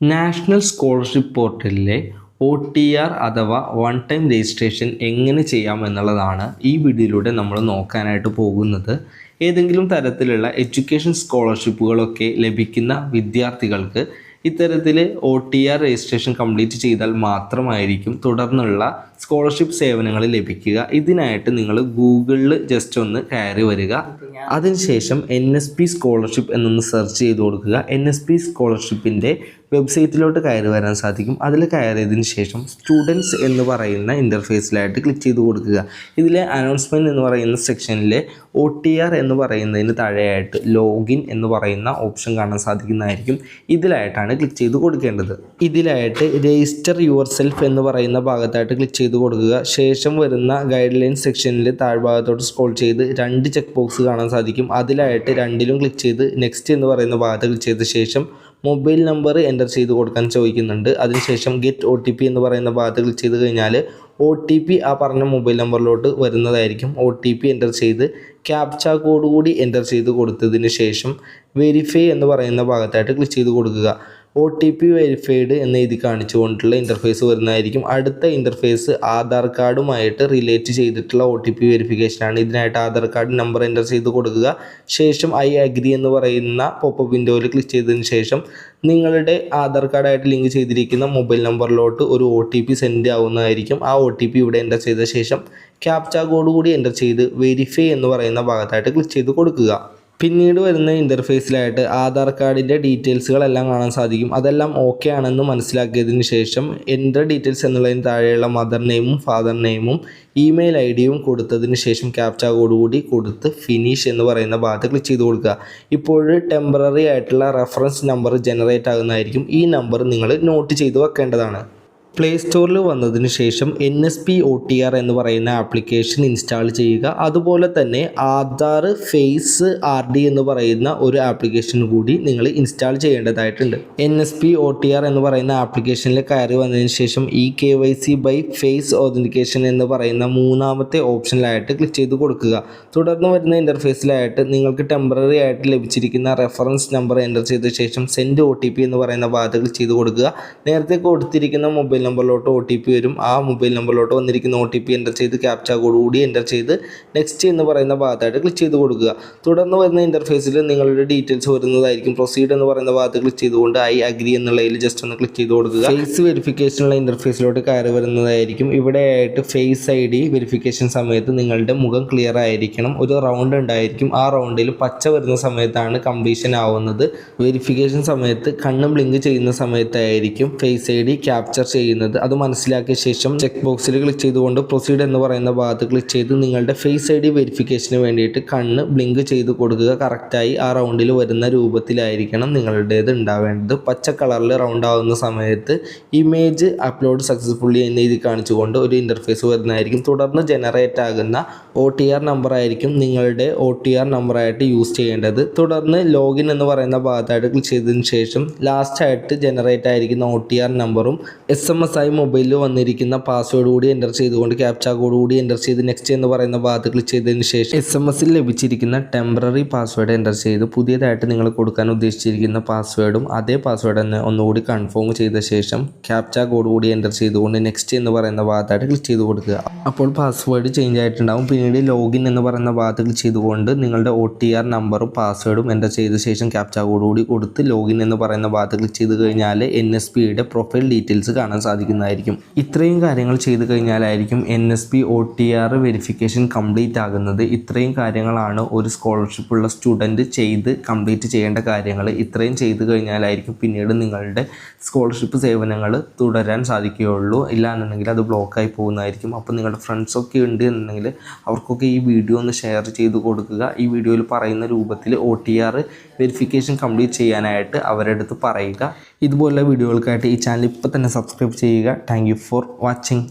National scholarship പോർട്ടലിലെ OTR അഥവാ one time registration എങ്ങനെ ചെയ്യാം എന്നുള്ളതാണ് ഈ വീഡിയോയിലൂടെ നമ്മൾ നോക്കാനായിട്ട് പോകുന്നത്. ഏതെങ്കിലും തരത്തിലുള്ള എഡ്യൂക്കേഷൻ സ്കോളർഷിപ്പുകളൊക്കെ ലഭിക്കുന്ന വിദ്യാർത്ഥികൾക്ക് ഇത്തരത്തിൽ OTR രജിസ്ട്രേഷൻ കംപ്ലീറ്റ് ചെയ്താൽ മാത്രമായിരിക്കും തുടർന്നുള്ള സ്കോളർഷിപ്പ് സേവനങ്ങൾ ലഭിക്കുക. ഇതിനായിട്ട് നിങ്ങൾ ഗൂഗിളിൽ ജസ്റ്റ് ഒന്ന് കയറി വരിക. അതിനുശേഷം NSP സ്കോളർഷിപ്പ് എന്നൊന്ന് സെർച്ച് ചെയ്ത് കൊടുക്കുക. NSP സ്കോളർഷിപ്പിൻ്റെ വെബ്സൈറ്റിലോട്ട് കയറി വരാൻ സാധിക്കും. അതിൽ കയറിയതിന് ശേഷം സ്റ്റുഡൻസ് എന്ന് പറയുന്ന ഇൻ്റർഫേസിലായിട്ട് ക്ലിക്ക് ചെയ്ത് കൊടുക്കുക. ഇതിലെ അനൗൺസ്മെൻറ്റ് എന്ന് പറയുന്ന സെക്ഷനിലെ OTR എന്ന് പറയുന്നതിന് താഴെയായിട്ട് ലോഗിൻ എന്ന് പറയുന്ന ഓപ്ഷൻ കാണാൻ സാധിക്കുന്നതായിരിക്കും. ഇതിലായിട്ടാണ് ക്ലിക്ക് ചെയ്ത് കൊടുക്കേണ്ടത്. ഇതിലായിട്ട് രജിസ്റ്റർ യുവർ സെൽഫ് എന്ന് പറയുന്ന ഭാഗത്തായിട്ട് ക്ലിക്ക് ചെയ്ത് കൊടുക്കുക. ശേഷം വരുന്ന ഗൈഡ് ലൈൻ സെക്ഷനിൽ താഴ്ഭാഗത്തോട്ട് സ്ക്രോൾ ചെയ്ത് 2 ചെക്ക് ബോക്സ് കാണാൻ സാധിക്കും. അതിലായിട്ട് 2ലും ക്ലിക്ക് ചെയ്ത് നെക്സ്റ്റ് എന്ന് പറയുന്ന ഭാഗത്ത് ക്ലിക്ക് ചെയ്ത ശേഷം മൊബൈൽ നമ്പർ എൻ്റർ ചെയ്ത് കൊടുക്കാൻ ചോദിക്കുന്നുണ്ട്. അതിനുശേഷം ഗെറ്റ് OTP എന്ന് പറയുന്ന ഭാഗത്ത് ക്ലിക്ക് ചെയ്ത് കഴിഞ്ഞാൽ OTP ആ പറഞ്ഞ മൊബൈൽ നമ്പറിലോട്ട് വരുന്നതായിരിക്കും. OTP എൻ്റർ ചെയ്ത് ക്യാപ്ച കോഡ് കൂടി എൻ്റർ ചെയ്ത് കൊടുത്തതിന് ശേഷം വെരിഫൈ എന്ന് പറയുന്ന ഭാഗത്തായിട്ട് ക്ലിക്ക് ചെയ്ത് കൊടുക്കുക. OTP വെരിഫൈഡ് എന്ന് എഴുതി കാണിച്ചുകൊണ്ടുള്ള ഇൻ്റർഫേസ് വരുന്നതായിരിക്കും. അടുത്ത ഇൻ്റർഫേസ് ആധാർ കാർഡുമായിട്ട് റിലേറ്റ് ചെയ്തിട്ടുള്ള OTP വെരിഫിക്കേഷനാണ്. ഇതിനായിട്ട് ആധാർ കാർഡ് നമ്പർ എൻ്റർ ചെയ്ത് കൊടുക്കുക. ശേഷം ഐ അഗ്രി എന്ന് പറയുന്ന പോപ്പപ്പ് വിൻഡോയിൽ ക്ലിക്ക് ചെയ്തതിന് ശേഷം നിങ്ങളുടെ ആധാർ കാർഡായിട്ട് ലിങ്ക് ചെയ്തിരിക്കുന്ന മൊബൈൽ നമ്പറിലോട്ട് ഒരു OTP സെൻഡ് ആവുന്നതായിരിക്കും. ആ OTP ഇവിടെ എൻ്റർ ചെയ്ത ശേഷം ക്യാപ്ച കോഡ് കൂടി എൻ്റർ ചെയ്ത് വെരിഫൈ എന്ന് പറയുന്ന ഭാഗത്തായിട്ട് ക്ലിക്ക് ചെയ്ത് കൊടുക്കുക. പിന്നീട് വരുന്ന ഇൻ്റർഫേസിലായിട്ട് ആധാർ കാർഡിൻ്റെ ഡീറ്റെയിൽസുകളെല്ലാം കാണാൻ സാധിക്കും. അതെല്ലാം ഓക്കെ ആണെന്ന് മനസ്സിലാക്കിയതിന് ശേഷം എൻ്റർ ഡീറ്റെയിൽസ് എന്നുള്ളതിന് താഴെയുള്ള മദർ നെയിമും ഫാദർ നെയിമും ഇമെയിൽ ID യും കൊടുത്തതിന് ശേഷം ക്യാപ്ച കോഡ് കൂടി കൊടുത്ത് ഫിനിഷ് എന്ന് പറയുന്ന ഭാഗത്ത് ക്ലിക്ക് ചെയ്ത് കൊടുക്കുക. ഇപ്പോൾ ടെമ്പററി ആയിട്ടുള്ള റെഫറൻസ് നമ്പർ ജനറേറ്റ് ആകുന്നതായിരിക്കും. ഈ നമ്പർ നിങ്ങൾ നോട്ട് ചെയ്ത് വെക്കേണ്ടതാണ്. പ്ലേ സ്റ്റോറിൽ വന്നതിന് ശേഷം NSP OTR എന്ന് പറയുന്ന ആപ്ലിക്കേഷൻ ഇൻസ്റ്റാൾ ചെയ്യുക. അതുപോലെ തന്നെ ആധാർ ഫേസ് RD എന്ന് പറയുന്ന ഒരു ആപ്ലിക്കേഷൻ കൂടി നിങ്ങൾ ഇൻസ്റ്റാൾ ചെയ്യേണ്ടതായിട്ടുണ്ട്. NSP OTR എന്ന് പറയുന്ന ആപ്ലിക്കേഷനിൽ കയറി വന്നതിന് ശേഷം eKYC ബൈ ഫേസ് ഓതൻറ്റിക്കേഷൻ എന്ന് പറയുന്ന മൂന്നാമത്തെ ഓപ്ഷനിലായിട്ട് ക്ലിക്ക് ചെയ്ത് കൊടുക്കുക. തുടർന്ന് വരുന്ന ഇൻ്റർഫേസിലായിട്ട് നിങ്ങൾക്ക് ടെമ്പററി ആയിട്ട് ലഭിച്ചിരിക്കുന്ന റെഫറൻസ് നമ്പർ എൻ്റർ ചെയ്ത ശേഷം സെൻഡ് OTP എന്ന് പറയുന്ന ഭാഗത്ത് ക്ലിക്ക് ചെയ്ത് കൊടുക്കുക. നേരത്തെ കൊടുത്തിരിക്കുന്ന മൊബൈൽ നമ്പറിലോട്ട് OTP വരും. ആ മൊബൈൽ നമ്പറിലോട്ട് വന്നിരിക്കുന്ന OTP എൻ്റർ ചെയ്ത് ക്യാപ്ച കോഡ് കൂടി എൻ്റർ ചെയ്ത് നെക്സ്റ്റ് എന്ന് പറയുന്ന ഭാഗത്തായിട്ട് ക്ലിക്ക് ചെയ്ത് കൊടുക്കുക. തുടർന്ന് വരുന്ന ഇൻ്റർഫേസിൽ നിങ്ങളുടെ ഡീറ്റെയിൽസ് വരുന്നതായിരിക്കും. പ്രൊസീഡ് എന്ന് പറയുന്ന ഭാഗത്ത് ക്ലിക്ക് ചെയ്തുകൊണ്ട് ഐ അഗ്രി എന്നുള്ളതിൽ ജസ്റ്റ് ഒന്ന് ക്ലിക്ക് ചെയ്ത് കൊടുക്കുക. ഫേസ് വെരിഫിക്കേഷനുള്ള ഇൻ്റർഫേസിലോട്ട് കയറി വരുന്നതായിരിക്കും. ഇവിടെയായിട്ട് ഫേസ് ID വെരിഫിക്കേഷൻ സമയത്ത് നിങ്ങളുടെ മുഖം ക്ലിയർ ആയിരിക്കണം. ഒരു റൗണ്ട് ഉണ്ടായിരിക്കും. ആ റൗണ്ടിൽ പച്ച വരുന്ന സമയത്താണ് കംപ്ലീഷൻ ആവുന്നത്. വെരിഫിക്കേഷൻ സമയത്ത് കണ്ണ് ബ്ലിങ്ക് ചെയ്യുന്ന സമയത്തായിരിക്കും ഫേസ് ID ക്യാപ്ചർ ചെയ്യുന്നത്. അത് മനസ്സിലാക്കിയ ശേഷം ചെക്ക് ബോക്സിൽ ക്ലിക്ക് ചെയ്തുകൊണ്ട് പ്രൊസീഡ് എന്ന് പറയുന്ന ഭാഗത്ത് ക്ലിക്ക് ചെയ്ത് നിങ്ങളുടെ ഫേസ് ID വെരിഫിക്കേഷന് വേണ്ടിയിട്ട് കണ്ണ് ബ്ലിങ്ക് ചെയ്ത് കൊടുക്കുക. കറക്റ്റായി ആ റൗണ്ടിൽ വരുന്ന രൂപത്തിലായിരിക്കണം നിങ്ങളുടേത് ഉണ്ടാവേണ്ടത്. പച്ച കളറിൽ റൗണ്ട് ആവുന്ന സമയത്ത് ഇമേജ് അപ്ലോഡ് സക്സസ്ഫുള്ളി എന്ന് എഴുതി കാണിച്ചുകൊണ്ട് ഒരു ഇൻ്റർഫേസ് വരുന്നതായിരിക്കും. തുടർന്ന് ജനറേറ്റ് ആകുന്ന OTR നമ്പർ ആയിരിക്കും നിങ്ങളുടെ OTR നമ്പറായിട്ട് യൂസ് ചെയ്യേണ്ടത്. തുടർന്ന് ലോഗിൻ എന്ന് പറയുന്ന ഭാഗത്തായിട്ട് ക്ലിക്ക് ചെയ്തതിന് ശേഷം ലാസ്റ്റായിട്ട് ജനറേറ്റ് ആയിരിക്കുന്ന OTR നമ്പറും SMS ആയി മൊബൈലിൽ വന്നിരിക്കുന്ന പാസ്വേഡ് കൂടി എൻ്റർ ചെയ്തുകൊണ്ട് ക്യാപ്ച കോഡ് കൂടി എൻ്റർ ചെയ്ത് നെക്സ്റ്റ് എന്ന് പറയുന്ന ഭാഗത്ത് ക്ലിക്ക് ചെയ്തതിന് ശേഷം SMS-ൽ ലഭിച്ചിരിക്കുന്ന ടെമ്പററി പാസ്വേഡ് എൻ്റർ ചെയ്ത് പുതിയതായിട്ട് നിങ്ങൾ കൊടുക്കാൻ ഉദ്ദേശിച്ചിരിക്കുന്ന പാസ്വേഡും അതേ പാസ്വേഡ് തന്നെ ഒന്നുകൂടി കൺഫേം ചെയ്ത ശേഷം ക്യാപ്ച കോഡ് കൂടി എൻ്റർ ചെയ്തുകൊണ്ട് നെക്സ്റ്റ് എന്ന് പറയുന്ന ഭാഗത്തായിട്ട് ക്ലിക്ക് ചെയ്ത് കൊടുക്കുക. അപ്പോൾ പാസ്വേഡ് ചേഞ്ച് ആയിട്ടുണ്ടാവും. പിന്നീട് ലോഗിൻ എന്ന് പറയുന്ന ഭാഗത്ത് ക്ലിക്ക് ചെയ്തുകൊണ്ട് നിങ്ങളുടെ OTR നമ്പറും പാസ്വേഡും എൻ്റർ ചെയ്ത ശേഷം ക്യാപ്ച കോഡ് കൂടി കൊടുത്ത് ലോഗിൻ എന്ന് പറയുന്ന ഭാഗത്ത് ക്ലിക്ക് ചെയ്ത് കഴിഞ്ഞാൽ NSPയുടെ പ്രൊഫൈൽ ഡീറ്റെയിൽസ് കാണാൻ സാധിക്കുന്നതായിരിക്കും. ഇത്രയും കാര്യങ്ങൾ ചെയ്ത് കഴിഞ്ഞാലായിരിക്കും NSP OTR വെരിഫിക്കേഷൻ കംപ്ലീറ്റ് ആകുന്നത്. ഇത്രയും കാര്യങ്ങളാണ് ഒരു സ്കോളർഷിപ്പ് ഉള്ള സ്റ്റുഡൻറ്റ് ചെയ്ത് കംപ്ലീറ്റ് ചെയ്യേണ്ട കാര്യങ്ങൾ. ഇത്രയും ചെയ്ത് കഴിഞ്ഞാലായിരിക്കും പിന്നീട് നിങ്ങളുടെ സ്കോളർഷിപ്പ് സേവനങ്ങൾ തുടരാൻ സാധിക്കുകയുള്ളൂ. ഇല്ലാന്നുണ്ടെങ്കിൽ അത് ബ്ലോക്കായി പോകുന്നതായിരിക്കും. അപ്പോൾ നിങ്ങളുടെ ഫ്രണ്ട്സൊക്കെ ഉണ്ട് എന്നുണ്ടെങ്കിൽ അവർക്കൊക്കെ ഈ വീഡിയോ ഒന്ന് ഷെയർ ചെയ്ത് കൊടുക്കുക. ഈ വീഡിയോയിൽ പറയുന്ന രൂപത്തിൽ OTR വെരിഫിക്കേഷൻ കംപ്ലീറ്റ് ചെയ്യാനായിട്ട് അവരുടെ അടുത്ത് പറയുക. ഇതുപോലുള്ള വീഡിയോകൾക്കായിട്ട് ഈ ചാനൽ ഇപ്പോൾ തന്നെ സബ്സ്ക്രൈബ് ചെയ്യുക. Thank you for watching.